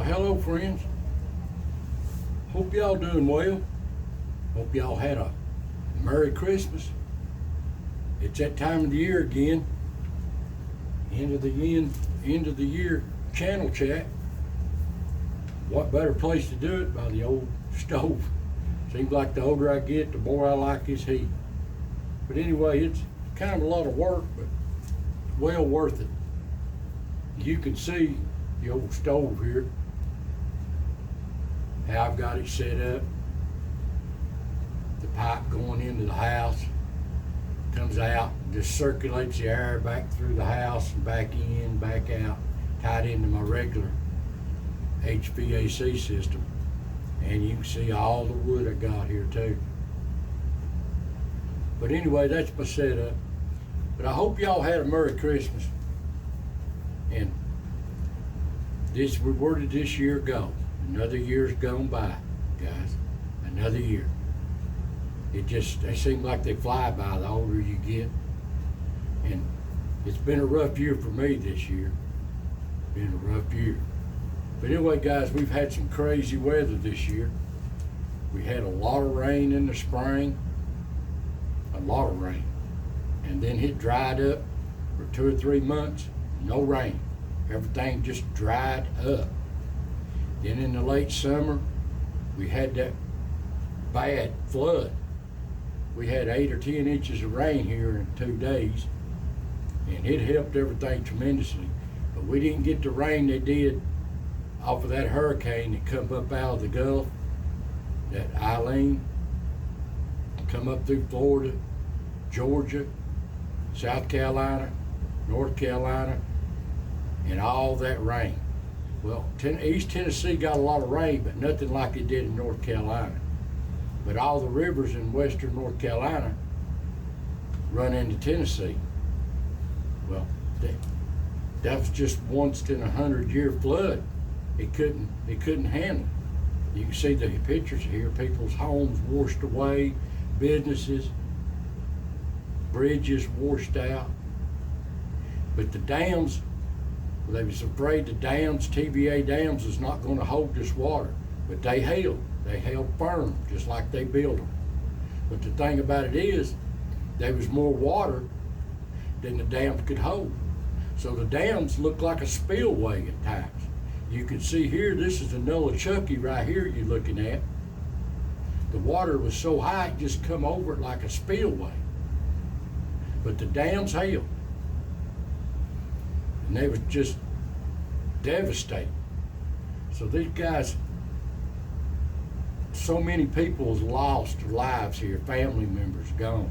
Well, hello friends. Hope y'all doing well. Hope y'all had a Merry Christmas. It's that time of the year again. End of the year channel chat. What better place to do it by the old stove? Seems like the older I get, the more I like his heat. But anyway, it's kind of a lot of work, but well worth it. You can see the old stove here, how I've got it set up. The pipe going into the house comes out, just circulates the air back through the house and back in, back out, tied into my regular HVAC system. And you can see all the wood I got here too. But anyway, that's my setup. But I hope y'all had a Merry Christmas. And where did this year go? Another year's gone by, guys. Another year. They seem like they fly by the older you get. And it's been a rough year for me this year. Been a rough year. But anyway, guys, we've had some crazy weather this year. We had a lot of rain in the spring. A lot of rain. And then it dried up for 2 or 3 months. No rain. Everything just dried up. Then in the late summer, we had that bad flood. We had 8 or 10 inches of rain here in 2 days, and it helped everything tremendously. But we didn't get the rain they did off of that hurricane that come up out of the Gulf, that Eileen, come up through Florida, Georgia, South Carolina, North Carolina, and all that rain. Well, East Tennessee got a lot of rain, but nothing like it did in North Carolina. But all the rivers in western North Carolina run into Tennessee. Well, that was just once in 100-year flood. It couldn't handle it. You can see the pictures here. People's homes washed away, businesses, bridges washed out. But the dams, they was afraid the dams, TVA dams, is not going to hold this water. But they held firm, just like they built them. But the thing about it is, there was more water than the dams could hold. So the dams look like a spillway at times. You can see here, this is the Appalachia right here you're looking at. The water was so high, it just come over it like a spillway. But the dams held. And they was just devastating. So these guys, so many people's lost their lives here, family members gone.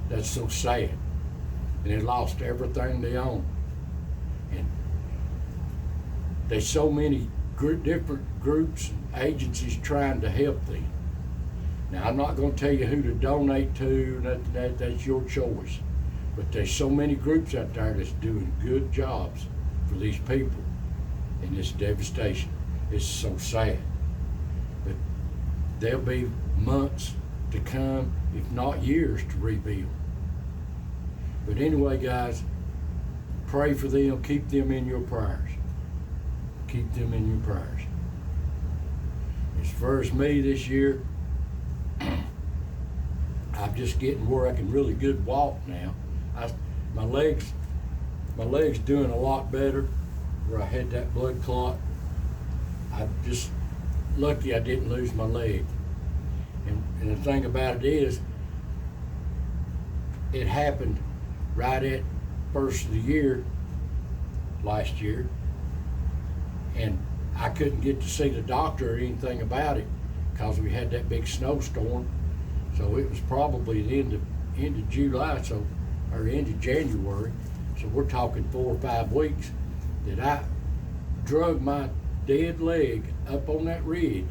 That's so sad. And they lost everything they own. And there's so many different groups and agencies trying to help them. Now, I'm not going to tell you who to donate to, that's your choice. But there's so many groups out there that's doing good jobs for these people in this devastation. It's so sad. But there'll be months to come, if not years, to rebuild. But anyway, guys, pray for them, keep them in your prayers. Keep them in your prayers. As far as me this year, I'm just getting where I can really good walk now. My legs doing a lot better. Where I had that blood clot, I'm just lucky I didn't lose my leg. And the thing about it is, it happened right at first of the year last year, and I couldn't get to see the doctor or anything about it because we had that big snowstorm. So it was probably the end of July, or end of January. So we're talking 4 or 5 weeks that I drug my dead leg up on that ridge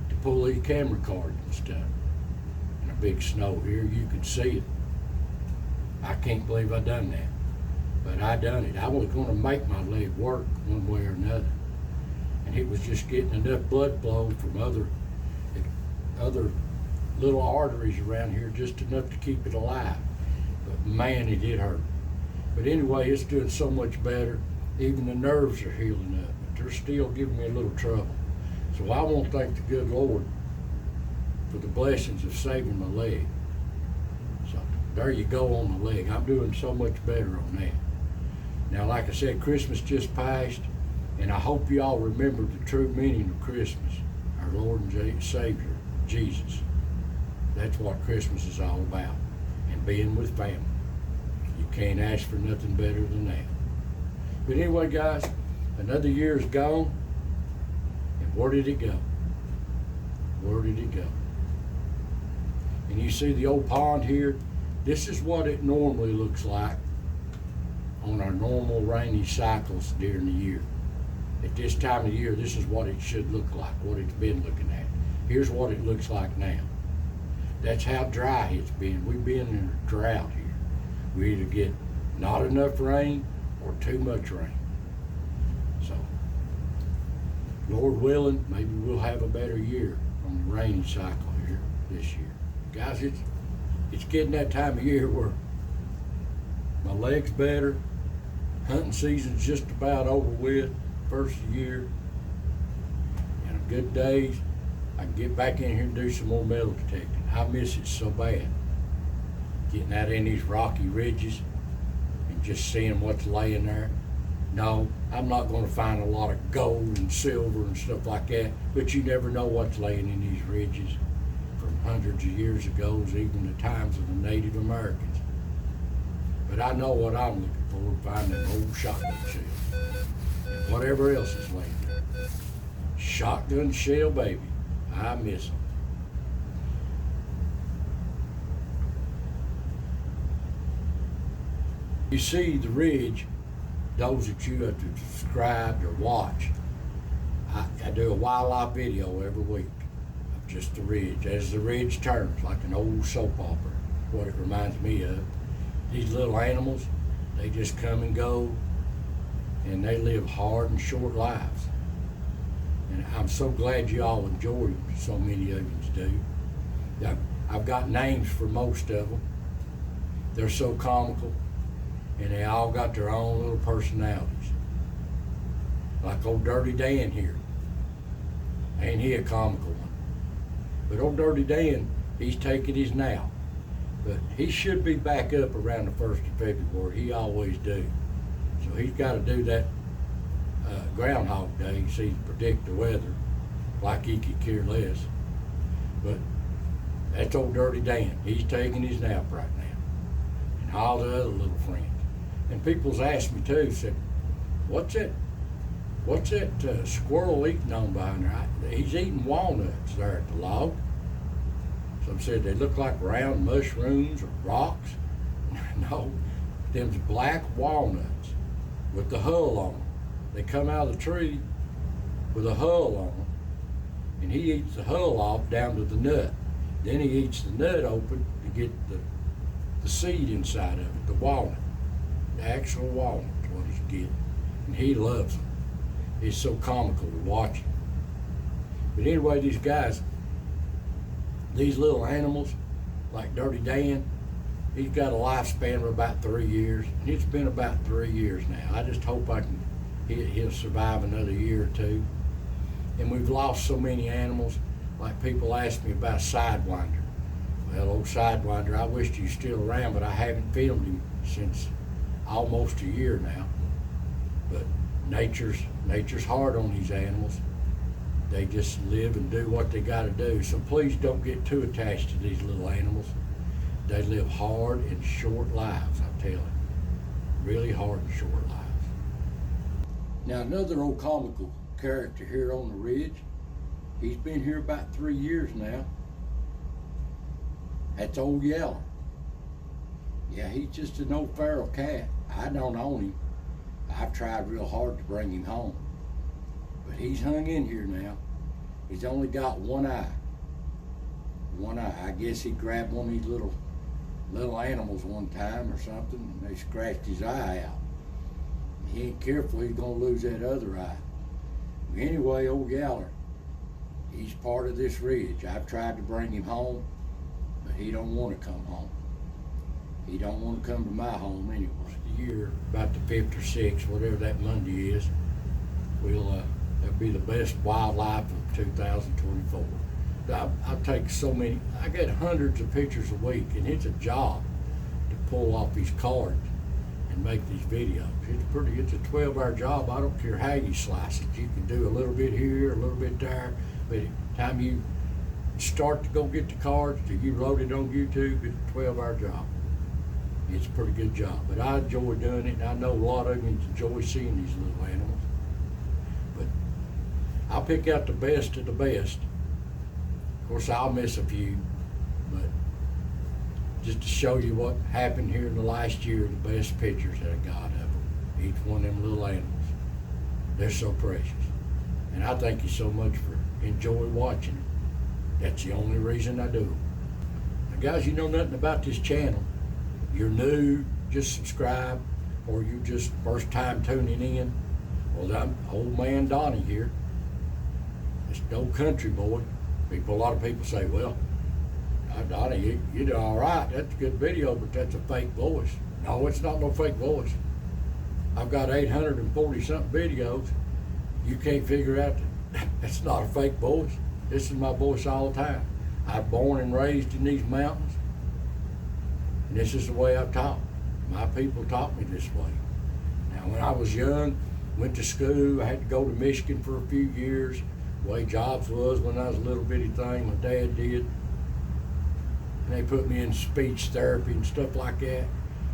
to pull these camera cards and stuff. And a big snow here, you could see it. I can't believe I done that. But I done it. I was going to make my leg work one way or another. And it was just getting enough blood flow from other little arteries around here, just enough to keep it alive. But man, it did hurt. But anyway, it's doing so much better. Even the nerves are healing up. I they're still giving me a little trouble. So I want to thank the good Lord for the blessings of saving my leg. So there you go on the leg. I'm doing so much better on that. Now, like I said, Christmas just passed, and I hope you all remember the true meaning of Christmas, our Lord and Savior, Jesus. That's what Christmas is all about, and being with family. You can't ask for nothing better than that. But anyway, guys, another year is gone, and where did it go? Where did it go? And you see the old pond here? This is what it normally looks like on our normal rainy cycles during the year. At this time of year, this is what it should look like, what it's been looking at. Here's what it looks like now. That's how dry it's been. We've been in a drought here. We either get not enough rain or too much rain. So, Lord willing, maybe we'll have a better year on the rainy cycle here this year. Guys, it's getting that time of year where my leg's better. Hunting season's just about over with, first of the year. And on good days, I can get back in here and do some more metal detecting. I miss it so bad. Getting out in these rocky ridges and just seeing what's laying there. No, I'm not going to find a lot of gold and silver and stuff like that, but you never know what's laying in these ridges from hundreds of years ago, even the times of the Native Americans. But I know what I'm looking for, finding old shotgun shells and whatever else is laying there. Shotgun shell, baby. I miss them. You see the ridge, those that you have to subscribe or watch. I do a wildlife video every week of just the ridge. As the ridge turns, like an old soap opera, what it reminds me of. These little animals, they just come and go, and they live hard and short lives. And I'm so glad you all enjoy them, so many of you do. I've got names for most of them. They're so comical, and they all got their own little personalities. Like old Dirty Dan here. Ain't he a comical one? But old Dirty Dan, he's taking his nap. But he should be back up around the 1st of February. He always do. So he's got to do that Groundhog Day, so he can predict the weather like he could care less. But that's old Dirty Dan. He's taking his nap right now. And all the other little friends. And people's asked me too, said, what's that squirrel eating on behind there? He's eating walnuts there at the log. Some said they look like round mushrooms or rocks. No, them's black walnuts with the hull on them. They come out of the tree with a hull on them, and he eats the hull off down to the nut. Then he eats the nut open to get the seed inside of it, the walnut. The actual walnut is what he's getting, and he loves them. It's so comical to watch him. But anyway, these guys, these little animals, like Dirty Dan, he's got a lifespan of about 3 years, and it's been about 3 years now. I just hope he'll survive another year or two. And we've lost so many animals, like people ask me about Sidewinder. Well, old Sidewinder, I wished he was still around, but I haven't filmed him since almost a year now. But nature's hard on these animals. They just live and do what they got to do. So please don't get too attached to these little animals. They live hard and short lives, I tell you. Really hard and short lives. Now, another old comical character here on the ridge. He's been here about 3 years now. That's Old Yeller. Yeah, he's just an old feral cat. I don't own him. I've tried real hard to bring him home. But he's hung in here now. He's only got one eye. One eye. I guess he grabbed one of these little animals one time or something, and they scratched his eye out. He ain't careful, he's gonna lose that other eye. Anyway, Old Yeller, he's part of this ridge. I've tried to bring him home, but he don't want to come home. He don't want to come to my home anyway. The year, about the 5th or 6th, whatever that Monday is, that'll be the best wildlife of 2024. I take so many, I get hundreds of pictures a week, and it's a job to pull off these cards and make these videos. It's a 12-hour job. I don't care how you slice it. You can do a little bit here, a little bit there, but by the time you start to go get the cards till you load it on YouTube, it's a 12-hour job. It's a pretty good job, but I enjoy doing it, and I know a lot of you enjoy seeing these little animals. But I'll pick out the best of the best. Of course, I'll miss a few, but just to show you what happened here in the last year, the best pictures that I got of them, each one of them little animals. They're so precious. And I thank you so much for enjoying watching them. That's the only reason I do them. Now guys, you know nothing about this channel. You're new, just subscribe, or you just first time tuning in. Well, I'm old man Donnie here. It's no country boy. A lot of people say, well, Donnie, you did all right. That's a good video, but that's a fake voice. No, it's not no fake voice. I've got 840 something videos. You can't figure out that's not a fake voice. This is my voice all the time. I'm born and raised in these mountains, and this is the way I talk. My people taught me this way. Now, when I was young, went to school, I had to go to Michigan for a few years. The way jobs was when I was a little bitty thing, my dad did. And they put me in speech therapy and stuff like that.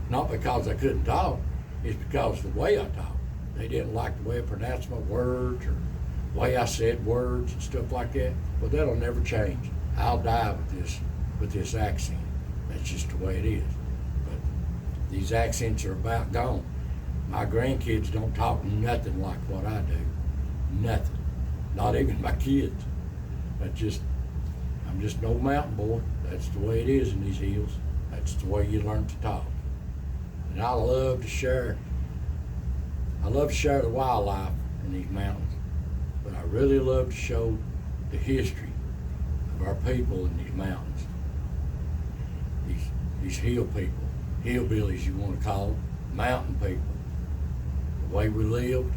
Not because I couldn't talk, it's because of the way I talk. They didn't like the way I pronounced my words or the way I said words and stuff like that. But that'll never change. I'll die with this accent. That's just the way it is. But these accents are about gone. My grandkids don't talk nothing like what I do. Nothing. Not even my kids. I'm just an old mountain boy. That's the way it is in these hills. That's the way you learn to talk. And I love to share the wildlife in these mountains, but I really love to show the history of our people in these mountains. These hill people, hillbillies you want to call them, mountain people. The way we lived,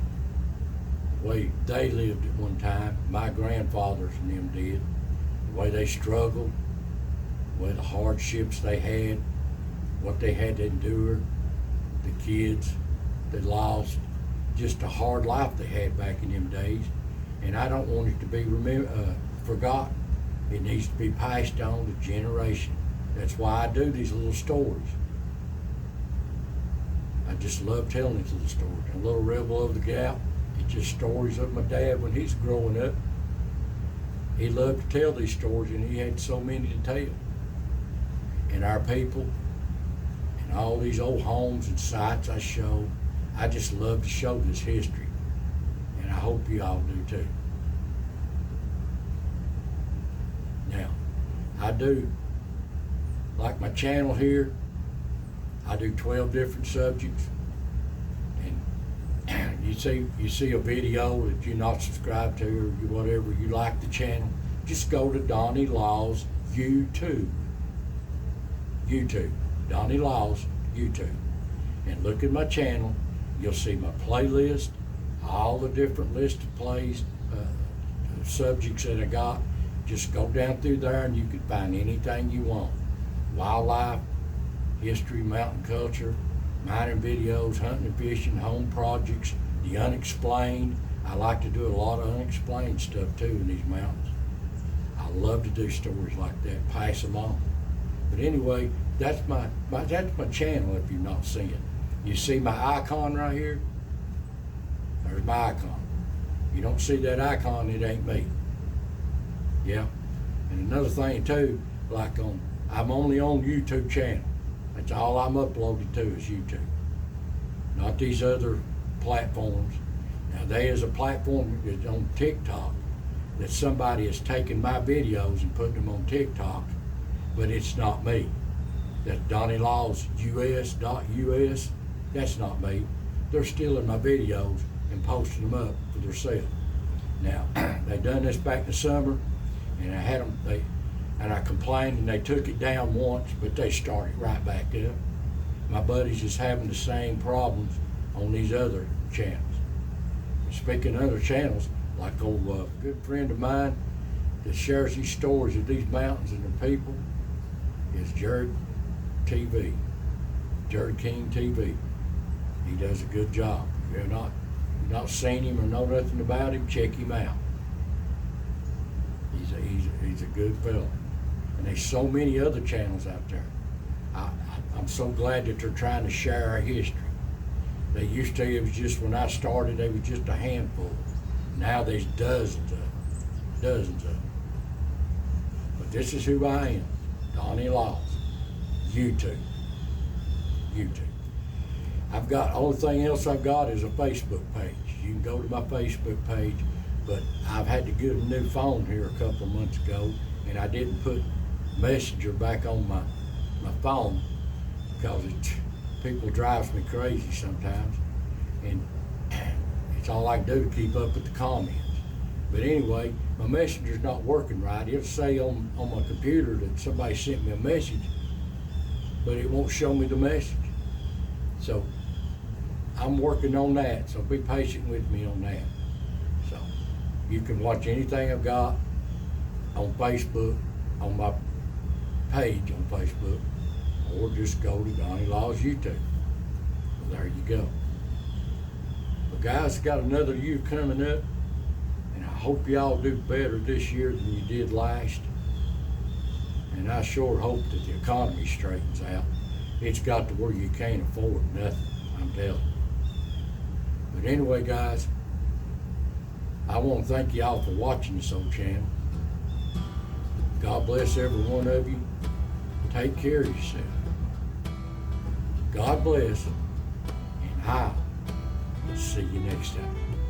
the way they lived at one time, my grandfathers and them did, the way they struggled, the way the hardships they had, what they had to endure, the kids that lost, just the hard life they had back in them days. And I don't want it to be forgotten. It needs to be passed on to generation. That's why I do these little stories. I just love telling these little stories. A Little Rebel of the Gap, it's just stories of my dad when he's growing up. He loved to tell these stories, and he had so many to tell. And our people, and all these old homes and sites I show, I just love to show this history. And I hope you all do too. Now, I do, like my channel here, I do 12 different subjects. And you see a video that you're not subscribed to or whatever, you like the channel, just go to Donnie Law's YouTube. Donnie Law's YouTube. And look at my channel. You'll see my playlist, all the different list of plays, subjects that I got. Just go down through there and you can find anything you want. Wildlife, history, mountain culture, mining videos, hunting and fishing, home projects, the unexplained. I like to do a lot of unexplained stuff too in these mountains. I love to do stories like that, pass them on. But anyway, that's my channel if you've not seen it. You see my icon right here? There's my icon. You don't see that icon, it ain't me. Yeah. And another thing too, I'm only on YouTube channel. That's all I'm uploaded to is YouTube. Not these other platforms. Now there is a platform that's on TikTok that somebody has taken my videos and put them on TikTok, but it's not me. That's Donnie Law's US.US. That's not me. They're stealing my videos and posting them up for themselves. Now, they done this back in the summer, and I complained, and they took it down once, but they started right back up. My buddies is having the same problems on these other channels, speaking of other channels, like old good friend of mine that shares these stories of these mountains and the people is Jared TV, Jared King TV. He does a good job. If you're not seen him or know nothing about him, check him out. He's a good fella. And there's so many other channels out there. I'm so glad that they're trying to share our history. They used to, it was just when I started, they was just a handful. Now there's dozens of them. But this is who I am, Donnie Laws, YouTube. I've got, only thing else I've got is a Facebook page. You can go to my Facebook page, but I've had to get a new phone here a couple of months ago, and I didn't put Messenger back on my phone because people drives me crazy sometimes, and it's all I can do to keep up with the comments. But anyway, my Messenger's not working right. It'll say on my computer that somebody sent me a message, but it won't show me the message. So I'm working on that, so be patient with me on that. So you can watch anything I've got on Facebook, on my page on Facebook, or just go to Donnie Laws YouTube. Well, there you go. But guys, got another year coming up, and I hope y'all do better this year than you did last. And I sure hope that the economy straightens out. It's got to where you can't afford nothing, I'm telling you. But anyway, guys, I want to thank y'all for watching this old channel. God bless every one of you. Take care of yourself. God bless, and I'll see you next time.